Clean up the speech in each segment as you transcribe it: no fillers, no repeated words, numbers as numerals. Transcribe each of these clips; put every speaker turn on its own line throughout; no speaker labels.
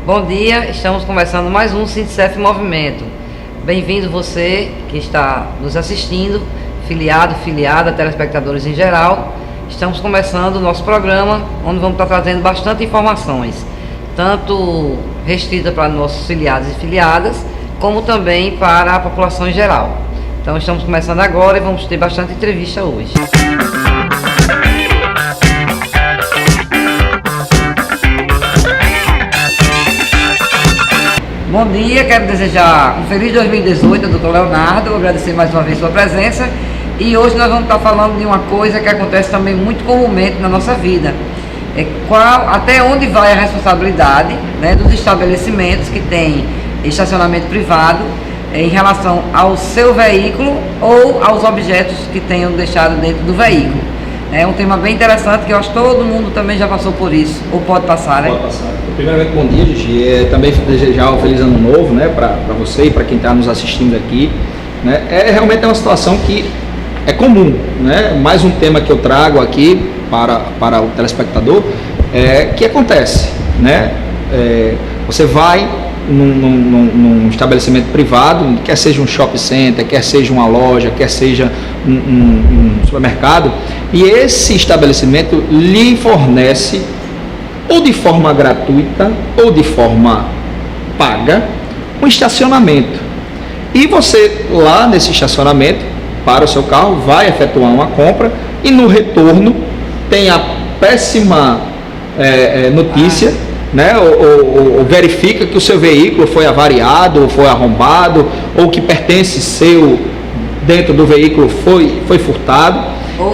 Bom dia, estamos começando mais um Sindicef em Movimento. Bem-vindo você que está nos assistindo, filiado, filiada, telespectadores em geral. Estamos começando o nosso programa, onde vamos estar trazendo bastante informações, tanto restrita para nossos filiados e filiadas, como também para a população em geral. Então estamos começando agora e vamos ter bastante entrevista hoje. Bom dia, quero desejar um feliz 2018 ao Dr. Leonardo, agradecer mais uma vez sua presença. E hoje nós vamos estar falando de uma coisa que acontece também muito comumente na nossa vida. Até onde vai a responsabilidade, né, dos estabelecimentos que têm estacionamento privado em relação ao seu veículo ou aos objetos que tenham deixado dentro do veículo. É um tema bem interessante que eu acho que todo mundo também já passou por isso, ou pode passar, né?
Pode passar. Primeiramente, bom dia, Gigi. Também desejar um feliz ano novo, né, para você e para quem está nos assistindo aqui. Né? Realmente uma situação que é comum, né? Mais um tema que eu trago aqui para o telespectador, que acontece, né? Você vai num estabelecimento privado, quer seja um shopping center, quer seja uma loja, quer seja um supermercado, e esse estabelecimento lhe fornece, ou de forma gratuita, ou de forma paga, um estacionamento. E você, lá nesse estacionamento, para o seu carro, vai efetuar uma compra, e no retorno tem a péssima notícia, né? Ou verifica que o seu veículo foi avariado, ou foi arrombado, ou que pertence seu dentro do veículo foi furtado.
Ou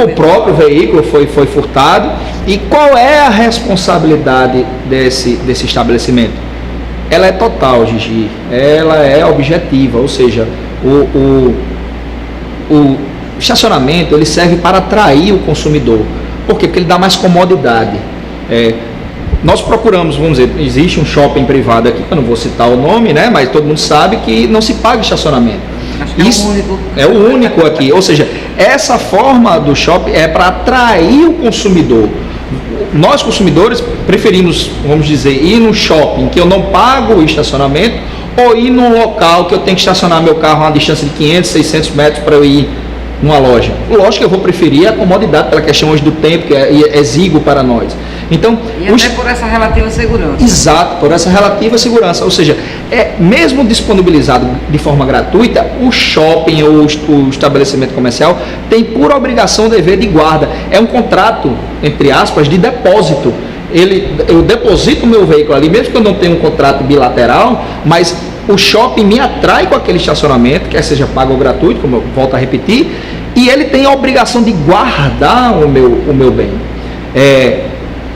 o
próprio veículo foi furtado. E qual é a responsabilidade desse estabelecimento? Ela é total, Gigi. Ela é objetiva, ou seja, o estacionamento ele serve para atrair o consumidor. Por quê? Porque ele dá mais comodidade. Nós procuramos, vamos dizer, existe um shopping privado aqui, eu não vou citar o nome, né? Mas todo mundo sabe que não se paga estacionamento.
Acho que isso
é o único aqui. Ou seja, essa forma do shopping é para atrair o consumidor. Nós, consumidores, preferimos, vamos dizer, ir num shopping que eu não pago o estacionamento, ou ir num local que eu tenho que estacionar meu carro a uma distância de 500, 600 metros para eu ir numa loja. Lógico que eu vou preferir a comodidade pela questão hoje do tempo, que é exíguo para nós. Então,
até por essa relativa segurança.
Exato, por essa relativa segurança. Ou seja, mesmo disponibilizado de forma gratuita, o shopping ou o estabelecimento comercial tem por obrigação o dever de guarda. É um contrato, entre aspas, de depósito. Eu deposito o meu veículo ali, mesmo que eu não tenha um contrato bilateral, mas o shopping me atrai com aquele estacionamento, quer seja pago ou gratuito, como eu volto a repetir, e ele tem a obrigação de guardar o meu bem.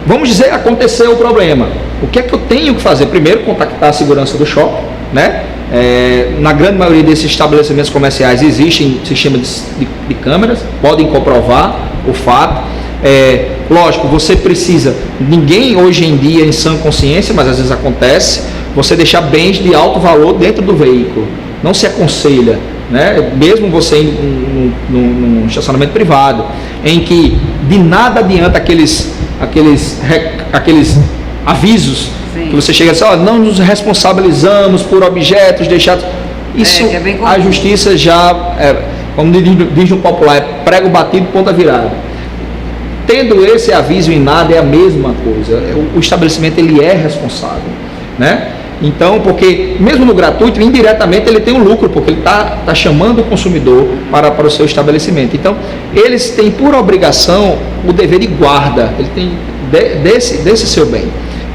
Vamos dizer, aconteceu o problema. O que é que eu tenho que fazer? Primeiro, contactar a segurança do shopping, né? Na grande maioria desses estabelecimentos comerciais existem sistemas de câmeras, podem comprovar o fato. Lógico, você precisa, ninguém hoje em dia em sã consciência, mas às vezes acontece, você deixar bens de alto valor dentro do veículo. Não se aconselha, né? Mesmo você num estacionamento privado, em que de nada adianta aqueles avisos. Sim. Que você chega e diz, não nos responsabilizamos por objetos deixados. Isso a justiça já, como diz no popular, prego batido, ponta virada. Tendo esse aviso em nada é a mesma coisa. O estabelecimento ele é responsável, né? Então, porque mesmo no gratuito, indiretamente ele tem um lucro, porque ele está chamando o consumidor para o seu estabelecimento. Então, eles têm por obrigação o dever de guarda, ele tem desse seu bem.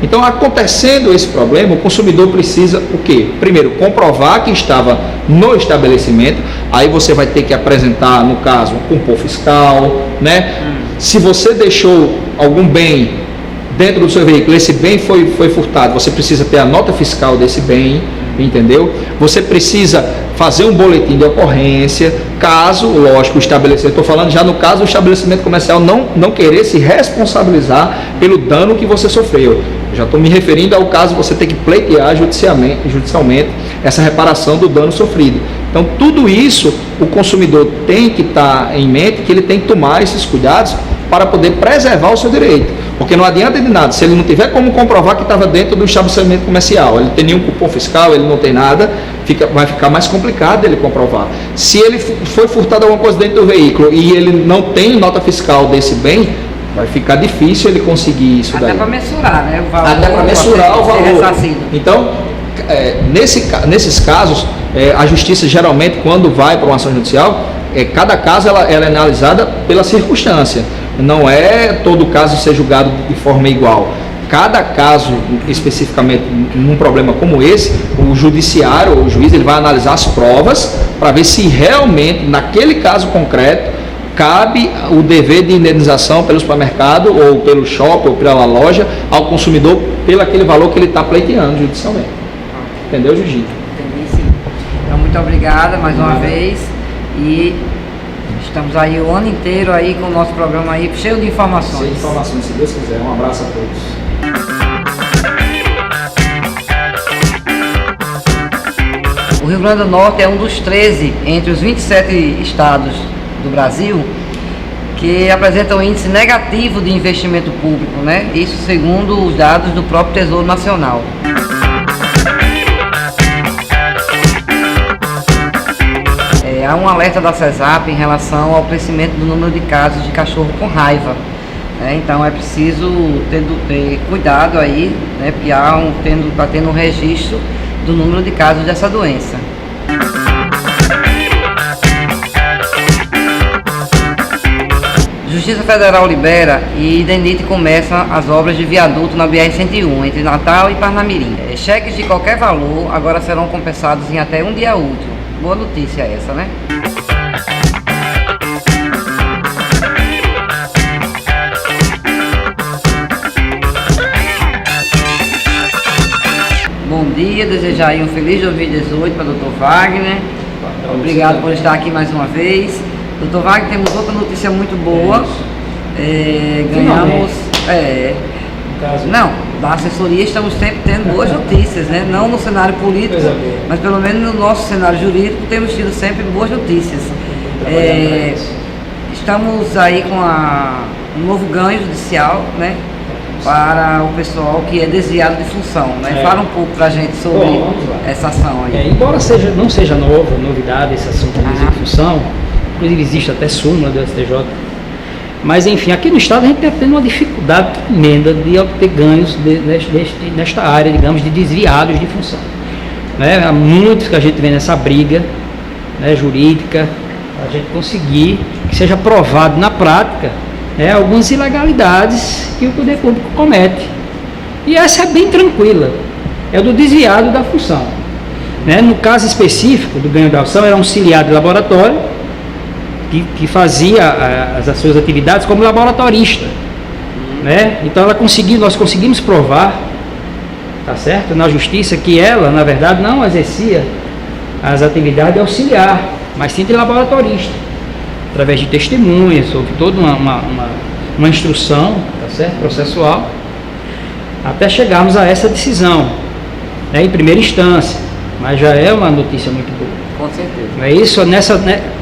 Então, acontecendo esse problema, o consumidor precisa o quê? Primeiro, comprovar que estava no estabelecimento, aí você vai ter que apresentar, no caso, um compor fiscal, né? Se você deixou algum bem dentro do seu veículo, esse bem foi furtado, você precisa ter a nota fiscal desse bem, entendeu? Você precisa fazer um boletim de ocorrência, caso, lógico, o estabelecimento, estou falando já no caso do estabelecimento comercial não querer se responsabilizar pelo dano que você sofreu. Já estou me referindo ao caso de você ter que pleitear judicialmente essa reparação do dano sofrido. Então, tudo isso o consumidor tem que estar em mente, que ele tem que tomar esses cuidados para poder preservar o seu direito. Porque não adianta de nada, se ele não tiver como comprovar que estava dentro do estabelecimento comercial, ele tem nenhum cupom fiscal, ele não tem nada, vai ficar mais complicado ele comprovar. Se ele foi furtado alguma coisa dentro do veículo e ele não tem nota fiscal desse bem, vai ficar difícil ele conseguir isso daí.
Até para mensurar, né? O valor.
Até para mensurar o valor. Então, nesses casos, a justiça geralmente, quando vai para uma ação judicial, cada caso ela é analisada pela circunstância. Não é todo caso ser julgado de forma igual. Cada caso, especificamente num problema como esse, o judiciário, ou o juiz, ele vai analisar as provas para ver se realmente, naquele caso concreto, cabe o dever de indenização pelo supermercado, ou pelo shopping, ou pela loja, ao consumidor, pelo aquele valor que ele está pleiteando judicialmente. Entendeu, Jiu-Jitsu?
Entendi, sim. Então, muito obrigada mais uma vez. E estamos aí o ano inteiro aí com o nosso programa aí cheio de informações.
Cheio de informações, se Deus quiser. Um abraço a todos.
O Rio Grande do Norte é um dos 13 entre os 27 estados do Brasil que apresentam um índice negativo de investimento público, né? Isso segundo os dados do próprio Tesouro Nacional. Há um alerta da CESAP em relação ao crescimento do número de casos de cachorro com raiva. Então é preciso ter cuidado aí, né, porque está tendo um registro do número de casos dessa doença. Justiça Federal libera e DENIT começa as obras de viaduto na BR-101, entre Natal e Parnamirim. Cheques de qualquer valor agora serão compensados em até um dia útil. Boa notícia essa, né? Bom dia, desejar aí um feliz 2018 para o Dr. Wagner. Obrigado por estar aqui mais uma vez. Dr. Wagner, temos outra notícia muito boa. Ganhamos... Não, da assessoria estamos sempre tendo boas notícias, né? Não no cenário político, mas pelo menos no nosso cenário jurídico temos tido sempre boas notícias. Estamos aí com um novo ganho judicial, né? Para o pessoal que é desviado de função, né? Fala um pouco para a gente sobre essa ação aí.
Embora não seja novidade essa ação de desvio de função, inclusive existe até súmula do STJ. Mas, enfim, aqui no estado a gente está tendo uma dificuldade tremenda de obter ganhos nesta área, digamos, de desviados de função. Né? Há muitos que a gente vê nessa briga, né, jurídica, a gente conseguir que seja provado na prática, né, algumas ilegalidades que o poder público comete. E essa é bem tranquila, é do desviado da função. Né? No caso específico do ganho da ação, era um auxiliar de laboratório, que fazia as suas atividades como laboratorista, né? Então nós conseguimos provar, tá certo, na justiça que ela, na verdade, não exercia as atividades de auxiliar, mas sim de laboratorista, através de testemunhas, houve toda uma instrução, tá certo, processual, até chegarmos a essa decisão, né, em primeira instância, mas já é uma notícia muito boa.
Com certeza.
Não é isso,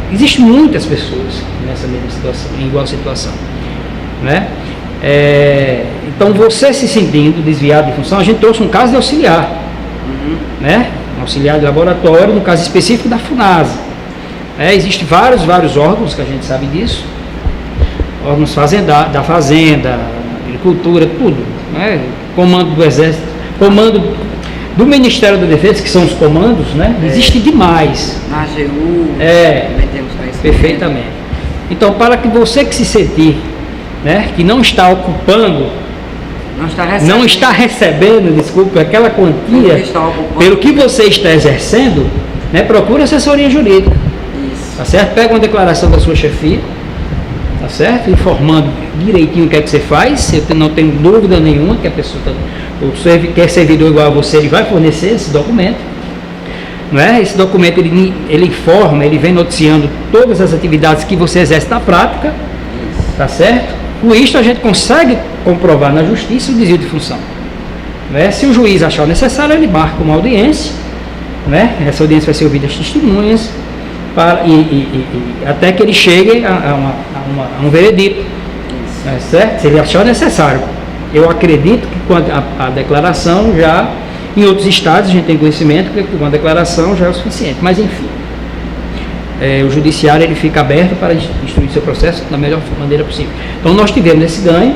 existem muitas pessoas nessa mesma situação, em igual situação, né? Então, você se sentindo desviado de função, a gente trouxe um caso de auxiliar, né? Um auxiliar de laboratório, no caso específico da FUNASA. Existem vários órgãos que a gente sabe disso, órgãos da fazenda, agricultura, tudo, né? Comando do Exército, comando do Ministério da Defesa, que são os comandos, né? Existe demais.
Na AGU,
também temos perfeitamente. Então, para que você que se sentir, né, que não está ocupando, não está recebendo, desculpa, aquela quantia pelo que você está exercendo, né, procure assessoria jurídica. Isso. Tá certo? Pega uma declaração da sua chefia, tá certo? Informando direitinho o que é que você faz. Eu não tenho dúvida nenhuma que a pessoa que é servidor igual a você, ele vai fornecer esse documento, não é? Esse documento ele informa, ele vem noticiando todas as atividades que você exerce na prática, tá certo? Com isso a gente consegue comprovar na justiça o desvio de função, não é? Se o juiz achar necessário, ele marca uma audiência, né? Essa audiência vai ser ouvida as testemunhas até que ele chegue a um veredito. Certo? Se ele achar necessário. Eu acredito que com a declaração já, em outros estados a gente tem conhecimento que com a declaração já é o suficiente. Mas enfim, o judiciário ele fica aberto para instruir seu processo da melhor maneira possível. Então nós tivemos esse ganho,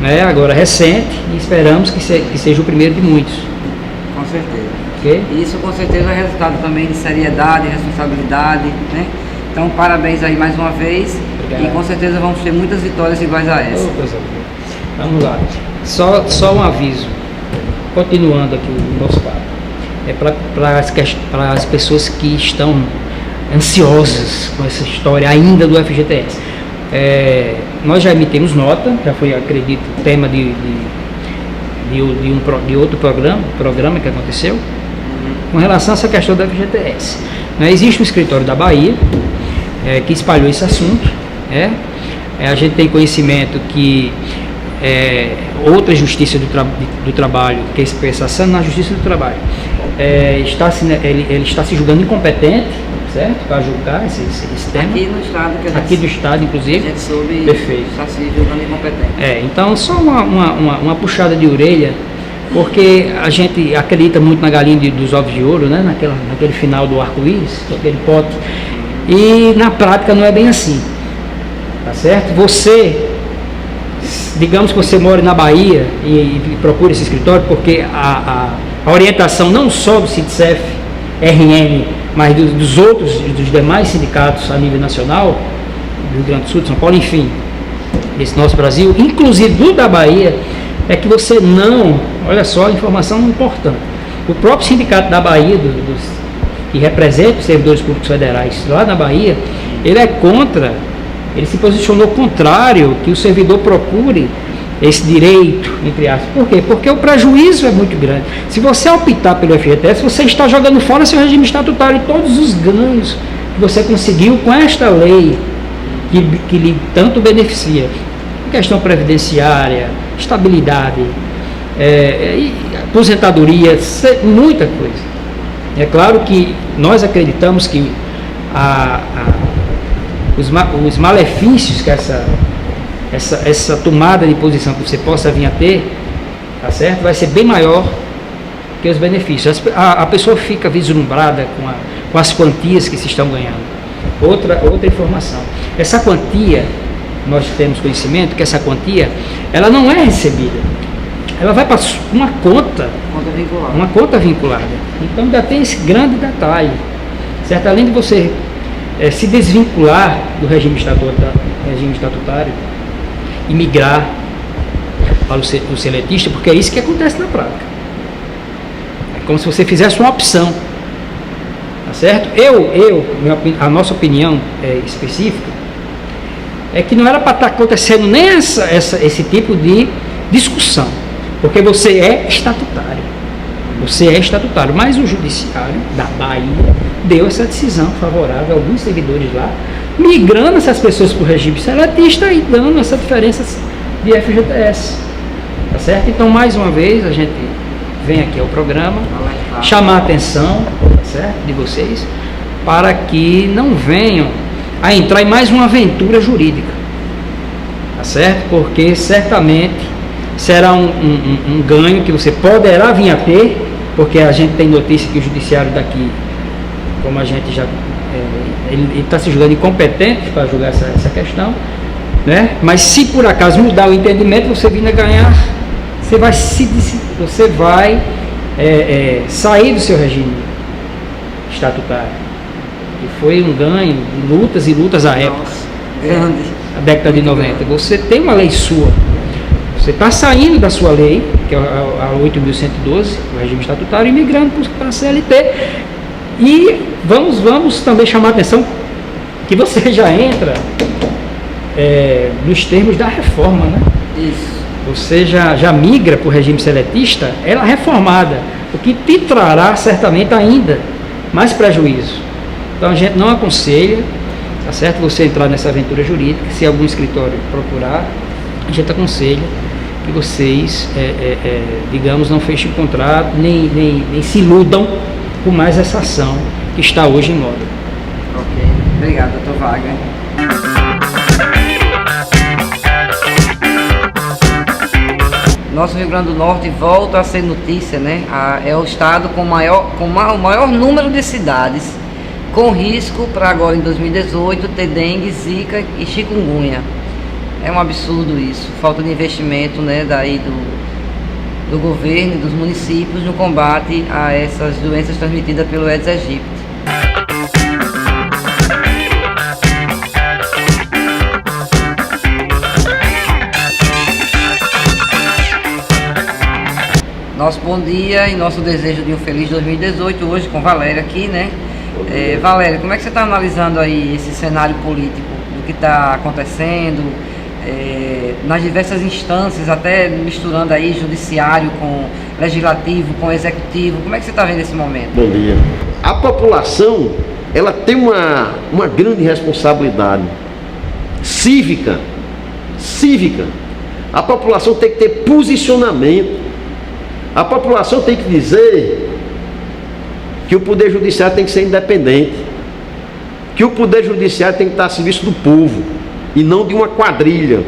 né, agora recente, e esperamos que seja o primeiro de muitos.
Com certeza.
Okay?
Isso com certeza é resultado também de seriedade, responsabilidade, né? Então parabéns aí mais uma vez. Obrigado. E com certeza vamos ter muitas vitórias iguais a essa.
Vamos lá. Só um aviso, continuando aqui o nosso papo. Para as pessoas que estão ansiosas com essa história ainda do FGTS. Nós já emitimos nota, já foi, acredito, tema de outro programa que aconteceu, com relação a essa questão do FGTS. Existe um escritório da Bahia que espalhou esse assunto. A gente tem conhecimento que outra justiça do trabalho, que é a especialização na justiça do trabalho, ele está se julgando incompetente, certo? Para julgar esse tema.
Aqui no estado, que
aqui do estado, inclusive.
A gente soube.
Perfeito.
Está se julgando incompetente.
Então, só uma puxada de orelha, porque a gente acredita muito na galinha dos ovos de ouro, né? Naquele final do arco-íris, aquele pote. E na prática não é bem assim. Tá certo? Digamos que você mora na Bahia e procura esse escritório, porque a orientação não só do SINDCEF, RN, mas dos demais sindicatos a nível nacional, do Rio Grande do Sul, de São Paulo, enfim, esse nosso Brasil, inclusive do da Bahia, é que você não, olha só a informação importante, o próprio sindicato da Bahia, que representa os servidores públicos federais lá na Bahia, ele se posicionou contrário que o servidor procure esse direito, entre aspas. Por quê? Porque o prejuízo é muito grande. Se você optar pelo FGTS, você está jogando fora seu regime estatutário e todos os ganhos que você conseguiu com esta lei que lhe tanto beneficia. Questão previdenciária, estabilidade, aposentadoria, muita coisa. É claro que nós acreditamos que os malefícios que essa tomada de posição que você possa vir a ter, tá certo? Vai ser bem maior que os benefícios. A pessoa fica vislumbrada com as quantias que se estão ganhando. Outra informação. Essa quantia, nós temos conhecimento que essa quantia, ela não é recebida. Ela vai para uma conta vinculada. Então ainda tem esse grande detalhe, certo? Além de você se desvincular do regime estatutário e migrar para o seletista, porque é isso que acontece na prática. É como se você fizesse uma opção, tá certo? A nossa opinião específica é que não era para estar acontecendo nem esse tipo de discussão, porque você é estatutário. Mas o judiciário da Bahia deu essa decisão favorável a alguns servidores lá, migrando essas pessoas para o regime seletista e dando essa diferença de FGTS. Tá certo? Então, mais uma vez, a gente vem aqui ao programa chamar a atenção, tá certo, de vocês, para que não venham a entrar em mais uma aventura jurídica. Tá certo? Porque certamente será um ganho que você poderá vir a ter, porque a gente tem notícia que o judiciário daqui, como a gente já ele está se julgando incompetente para julgar essa questão, né? Mas se por acaso mudar o entendimento, você vindo a ganhar, você vai sair do seu regime estatutário, que foi um ganho de lutas e lutas à época, a década de 90. Você tem uma lei sua, você está saindo da sua lei, que é a 8.112, o regime estatutário, e migrando para a CLT. E vamos também chamar a atenção que você já entra nos termos da reforma, né?
Isso.
Você já migra para o regime seletista, ela reformada, o que te trará certamente ainda mais prejuízo. Então a gente não aconselha, tá certo, você entrar nessa aventura jurídica. Se algum escritório procurar, a gente aconselha que vocês, digamos, não fechem contrato, nem se iludam com mais essa ação que está hoje em moda.
Ok, obrigado, doutor Wagner. nosso Rio Grande do Norte volta a ser notícia, né? É o estado com o maior número de cidades com risco para agora em 2018 ter dengue, zika e chikungunya. É um absurdo isso, falta de investimento, né, do governo e dos municípios no combate a essas doenças transmitidas pelo Aedes aegypti. Nosso bom dia e nosso desejo de um feliz 2018 hoje com Valéria aqui, né? Valéria, como é que você está analisando aí esse cenário político, do que está acontecendo, nas diversas instâncias, até misturando aí judiciário com legislativo, com executivo, como é que você está vendo esse momento?
Bom dia. A população, ela tem uma grande responsabilidade cívica. A população tem que ter posicionamento. A população tem que dizer que o Poder Judiciário tem que ser independente, que o Poder Judiciário tem que estar a serviço do povo, e não de uma quadrilha,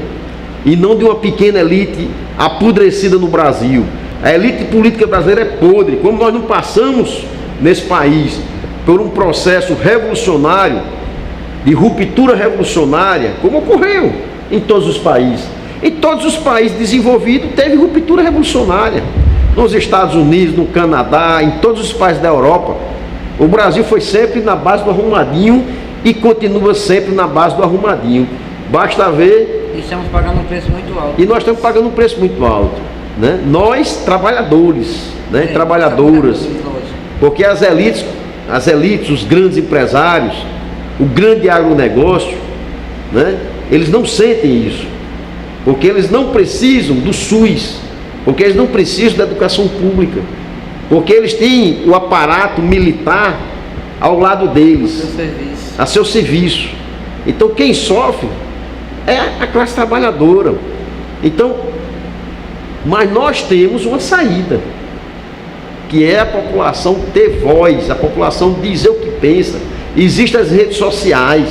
e não de uma pequena elite apodrecida no Brasil. A elite política brasileira é podre. Como nós não passamos nesse país por um processo revolucionário, de ruptura revolucionária, como ocorreu em todos os países. Em todos os países desenvolvidos teve ruptura revolucionária. Nos Estados Unidos, no Canadá, em todos os países da Europa, o Brasil foi sempre na base do arrumadinho e continua sempre na base do arrumadinho. Basta ver...
E estamos pagando um preço muito alto.
E nós estamos pagando um preço muito alto, né? Nós, trabalhadores, né? Trabalhadoras, porque as elites, os grandes empresários, o grande agronegócio, né? Eles não sentem isso, porque eles não precisam do SUS, porque eles não precisam da educação pública, porque eles têm o aparato militar ao lado deles, a seu serviço. Então quem sofre é a classe trabalhadora. Então, mas nós temos uma saída, que é a população ter voz, a população dizer o que pensa. Existem as redes sociais,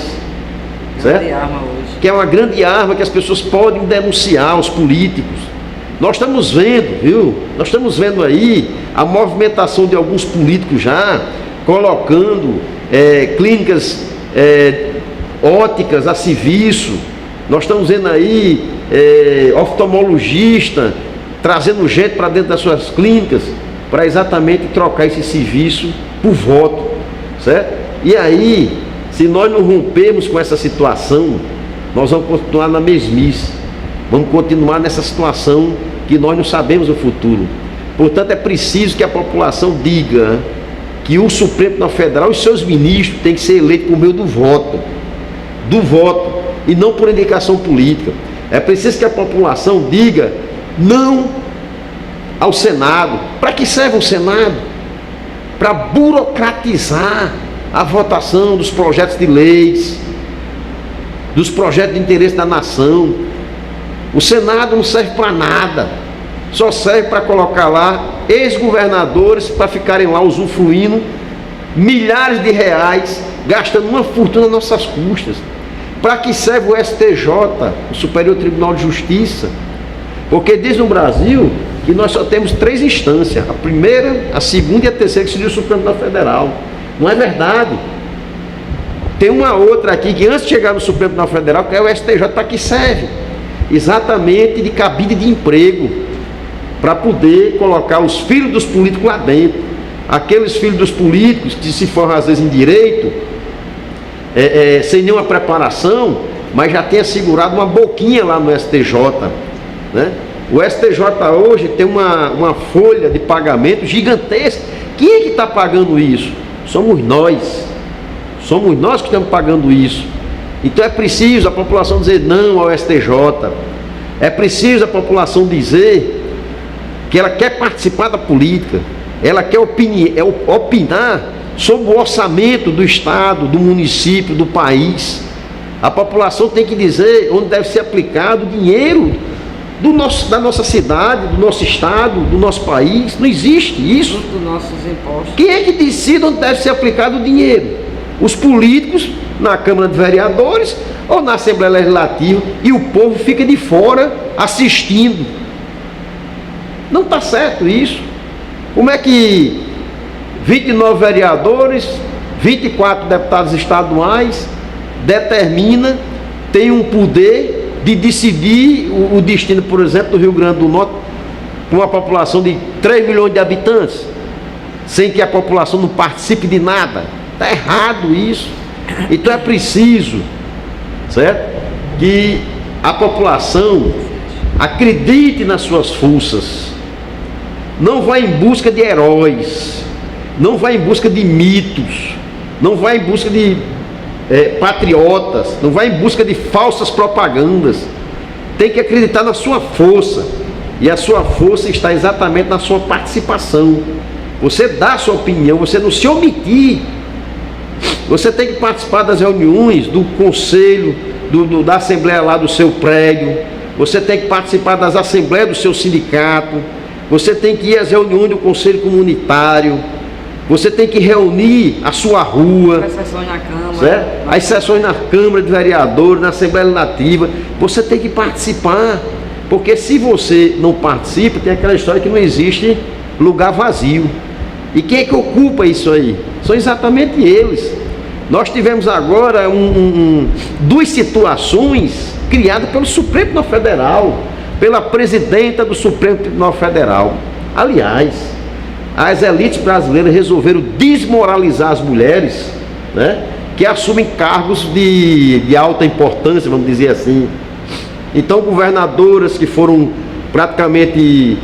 certo? Que é uma grande arma que as pessoas podem denunciar os políticos. Nós estamos vendo, viu? Nós estamos vendo aí a movimentação de alguns políticos já colocando clínicas óticas a serviço. Nós estamos vendo aí oftalmologista trazendo gente para dentro das suas clínicas para exatamente trocar esse serviço por voto, certo? E aí, se nós não rompermos com essa situação, nós vamos continuar na mesmice, vamos continuar nessa situação que nós não sabemos o futuro. Portanto, é preciso que a população diga que o Supremo Tribunal Federal e seus ministros têm que ser eleitos por meio do voto, e não por indicação política. É preciso que a população diga não ao Senado. Para que serve o Senado? Para burocratizar a votação dos projetos de leis, dos projetos de interesse da nação. O Senado não serve para nada, só serve para colocar lá ex-governadores para ficarem lá usufruindo milhares de reais, gastando uma fortuna nas nossas custas. Para que serve o STJ, o Superior Tribunal de Justiça? Porque diz no Brasil que nós só temos 3 instâncias, a primeira, a segunda e a terceira, que seria o Supremo Tribunal Federal. Não é verdade. Tem uma outra aqui que antes de chegar no Supremo Tribunal Federal, que é o STJ, para que serve? Exatamente de cabide de emprego, para poder colocar os filhos dos políticos lá dentro. Aqueles filhos dos políticos que se formam às vezes em direito, sem nenhuma preparação, mas já tem assegurado uma boquinha lá no STJ, né? O STJ hoje tem uma folha de pagamento gigantesca. Quem é que está pagando isso? Somos nós que estamos pagando isso. Então é preciso a população dizer não ao STJ, é preciso a população dizer que ela quer participar da política, ela quer opinar sobre o orçamento do Estado, do município, do país. A população tem que dizer onde deve ser aplicado o dinheiro da nossa cidade, do nosso Estado, do nosso país. Não existe isso.
Dos nossos impostos.
Quem é que decide onde deve ser aplicado o dinheiro? Os políticos na Câmara de Vereadores ou na Assembleia Legislativa, e o povo fica de fora assistindo. Não está certo isso. Como é que 29 vereadores, 24 deputados estaduais tem um poder de decidir o destino, por exemplo, do Rio Grande do Norte, com uma população de 3 milhões de habitantes, sem que a população não participe de nada? Está errado isso. Então é preciso, certo, que a população acredite nas suas forças, não vá em busca de heróis, não vá em busca de mitos, não vá em busca de patriotas, não vá em busca de falsas propagandas. Tem que acreditar na sua força, e a sua força está exatamente na sua participação. Você dá a sua opinião, você não se omitir. Você tem que participar das reuniões do conselho, da assembleia lá do seu prédio. Você tem que participar das assembleias do seu sindicato. Você tem que ir às reuniões do conselho comunitário. Você tem que reunir a sua rua. As sessões na Câmara. Certo? As sessões na Câmara de Vereadores, na Assembleia Legislativa. Você tem que participar. Porque se você não participa, tem aquela história que não existe lugar vazio. E quem é que ocupa isso aí? São exatamente eles. Nós tivemos agora duas situações criadas pelo Supremo Tribunal Federal, pela presidenta do Supremo Tribunal Federal. Aliás, as elites brasileiras resolveram desmoralizar as mulheres, né, que assumem cargos de alta importância, vamos dizer assim. Então, governadoras que foram praticamente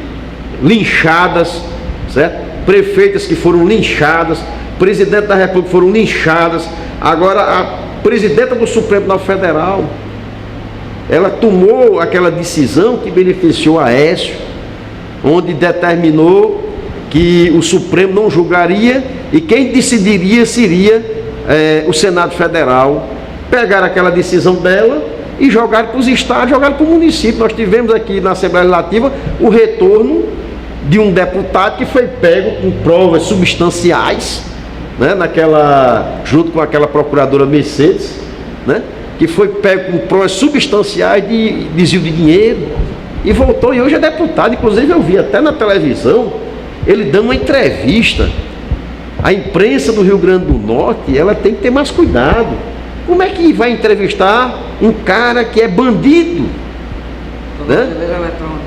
linchadas, certo? Prefeitas que foram linchadas, presidente da República foram linchadas. Agora a presidenta do Supremo Tribunal Federal, ela tomou aquela decisão que beneficiou a Aécio, onde determinou que o Supremo não julgaria e quem decidiria seria o Senado Federal. Pegaram aquela decisão dela e jogaram para os estados, jogaram para o município. Nós tivemos aqui na Assembleia Legislativa o retorno de um deputado que foi pego com provas substanciais, né, junto com aquela procuradora Mercedes, né, que foi pego com provas substanciais de desvio de dinheiro e voltou, e hoje é deputado. Inclusive eu vi até na televisão ele dando uma entrevista. A imprensa do Rio Grande do Norte, ela tem que ter mais cuidado. Como é que vai entrevistar um cara que é bandido, né,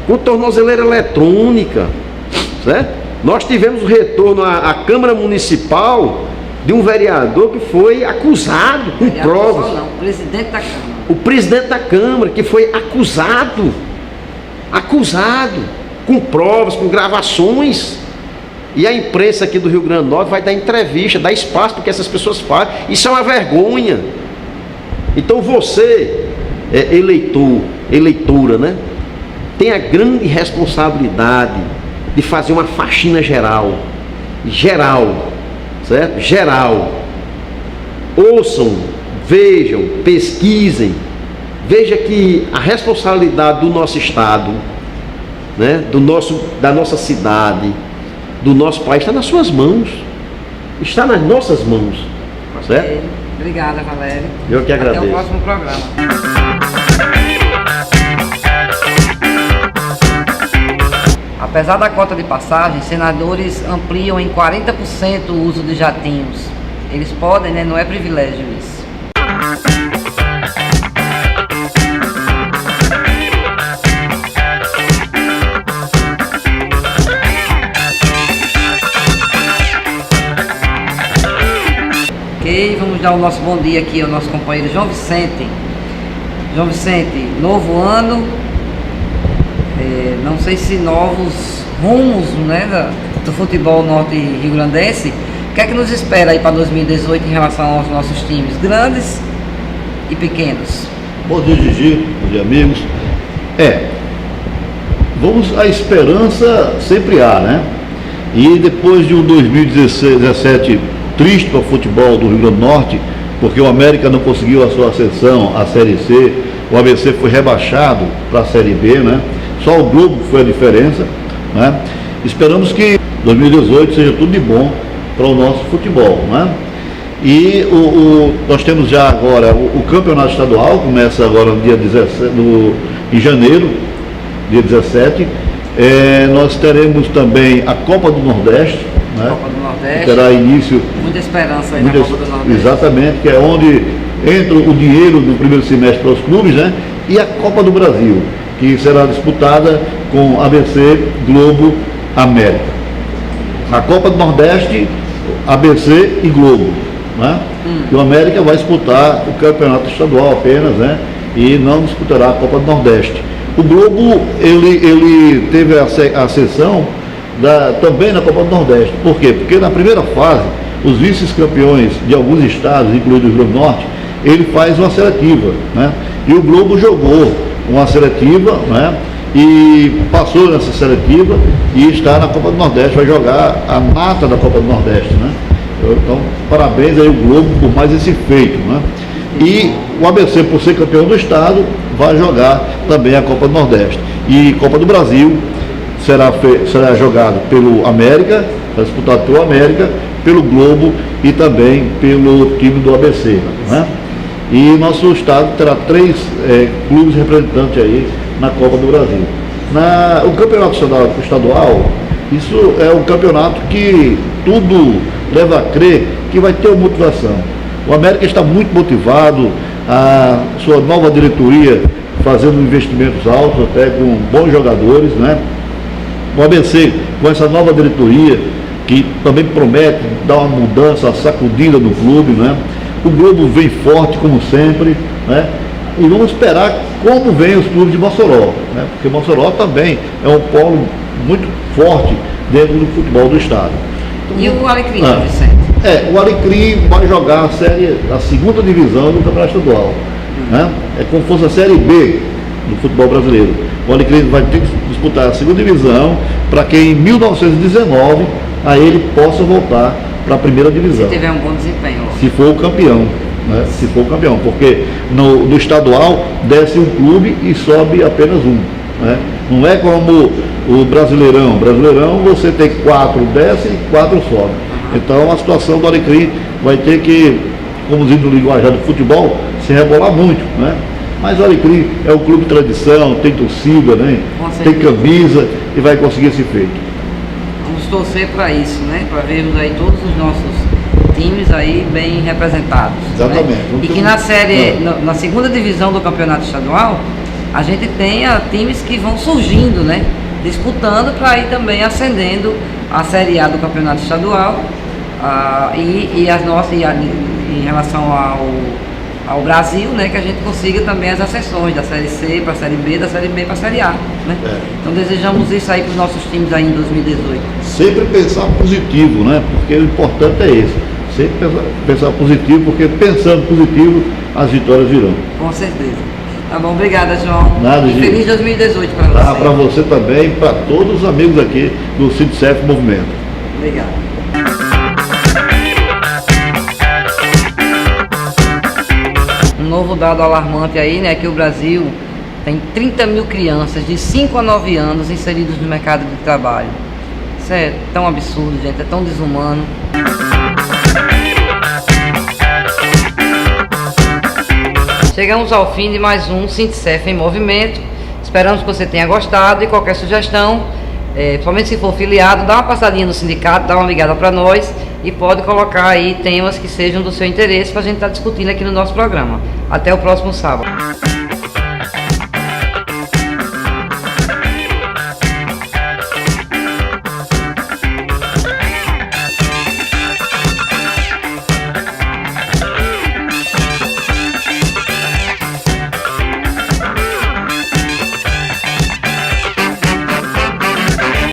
com tornozeleira eletrônica, certo? Nós tivemos o retorno à Câmara Municipal de um vereador que foi acusado com provas. Não, o presidente da Câmara. O presidente da Câmara que foi acusado com provas, com gravações. E a imprensa aqui do Rio Grande do Norte vai dar entrevista, dar espaço para que essas pessoas falem. Isso é uma vergonha. Então você, eleitora, né, tem a grande responsabilidade de fazer uma faxina geral, certo? Geral. Ouçam, vejam, pesquisem, veja que a responsabilidade do nosso estado, né, da nossa cidade, do nosso país está nas suas mãos, está nas nossas mãos, certo?
Obrigada, Valério.
Eu que agradeço.
Até o próximo programa. Apesar da cota de passagem, senadores ampliam em 40% o uso de jatinhos. Eles podem, né? Não é privilégio isso. Ok, vamos dar o nosso bom dia aqui ao nosso companheiro João Vicente. João Vicente, novo ano. Não sei se novos rumos, né, do futebol norte-rio-grandense. O que é que nos espera aí para 2018 em relação aos nossos times, grandes e pequenos?
Bom dia, Gigi, bom dia, amigos. A esperança sempre há, né? E depois de um 2017 triste para o futebol do Rio Grande do Norte, porque o América não conseguiu a sua ascensão à Série C, o ABC foi rebaixado para a Série B, né? Só o Globo foi a diferença, né? Esperamos que 2018 seja tudo de bom para o nosso futebol, né? E nós temos já agora o campeonato estadual, começa agora no dia 17, em janeiro, dia 17, Nós teremos também a Copa do Nordeste, né?
Copa do Nordeste.
Que terá início.
Muita esperança aí na Copa do Nordeste.
Exatamente, que é onde entra o dinheiro do primeiro semestre para os clubes, né? E a Copa do Brasil, que será disputada com ABC, Globo, América. A Copa do Nordeste, ABC e Globo, né? E o América vai disputar o campeonato estadual apenas, né? E não disputará a Copa do Nordeste. O Globo, ele teve a sessão também na Copa do Nordeste. Por quê? Porque na primeira fase, os vice-campeões de alguns estados, incluindo o Rio Grande do Norte, ele faz uma seletiva, né? E o Globo jogou uma seletiva, né? E passou nessa seletiva e está na Copa do Nordeste, vai jogar a mata da Copa do Nordeste, né? Então, parabéns aí o Globo por mais esse feito, né? E o ABC, por ser campeão do estado, vai jogar também a Copa do Nordeste. E Copa do Brasil será jogado pelo América, será disputado pelo América, pelo Globo e também pelo time do ABC, né? E nosso estado terá 3 clubes representantes aí na Copa do Brasil. O campeonato estadual, isso é um campeonato que tudo leva a crer que vai ter uma motivação. O América está muito motivado, a sua nova diretoria fazendo investimentos altos, até com bons jogadores, né? O ABC, com essa nova diretoria, que também promete dar uma mudança, uma sacudida no clube, né? O Globo vem forte, como sempre, né? E vamos esperar como vem os clubes de Mossoró, né? Porque Mossoró também é um polo muito forte dentro do futebol do estado.
E o Alecrim, Vicente?
O Alecrim vai jogar a segunda divisão do Campeonato Estadual, né? É como se fosse a Série B do futebol brasileiro. O Alecrim vai ter que disputar a segunda divisão para que em 1919 a ele possa voltar para a primeira divisão.
Se tiver um bom desempenho.
Se for o campeão, né? Se for o campeão, porque no estadual desce um clube e sobe apenas um, né? Não é como o Brasileirão. Brasileirão você tem 4 desce e 4 sobe. Então a situação do Alecrim vai ter que, como diz no linguajar do futebol, se rebolar muito, né? Mas o Alecrim é um clube de tradição, tem torcida, né? Tem camisa e vai conseguir esse feito.
Vamos torcer para isso, né? Para vermos aí todos os nossos times aí bem representados.
Exatamente.
Né? E que na segunda divisão do campeonato estadual, a gente tenha times que vão surgindo, né? Disputando para ir também ascendendo a Série A do campeonato estadual em relação ao Brasil, né, que a gente consiga também as ascensões da Série C para a Série B, da Série B para a Série A, né? Então desejamos isso aí para os nossos times aí em 2018.
Sempre pensar positivo, né? Porque o importante é esse. Sempre pensar positivo, porque pensando positivo, as vitórias virão.
Com certeza. Tá bom, obrigada, João.
Nada,
e feliz 2018 para você.
Para você também, para todos os amigos aqui do Sindicef Movimento.
Obrigado. Um novo dado alarmante aí, né, que o Brasil tem 30 mil crianças de 5 a 9 anos inseridos no mercado de trabalho. Isso é tão absurdo, gente, é tão desumano. Chegamos ao fim de mais um Sindicef em Movimento. Esperamos que você tenha gostado e qualquer sugestão, principalmente se for filiado, dá uma passadinha no sindicato, dá uma ligada para nós e pode colocar aí temas que sejam do seu interesse para a gente estar discutindo aqui no nosso programa. Até o próximo sábado.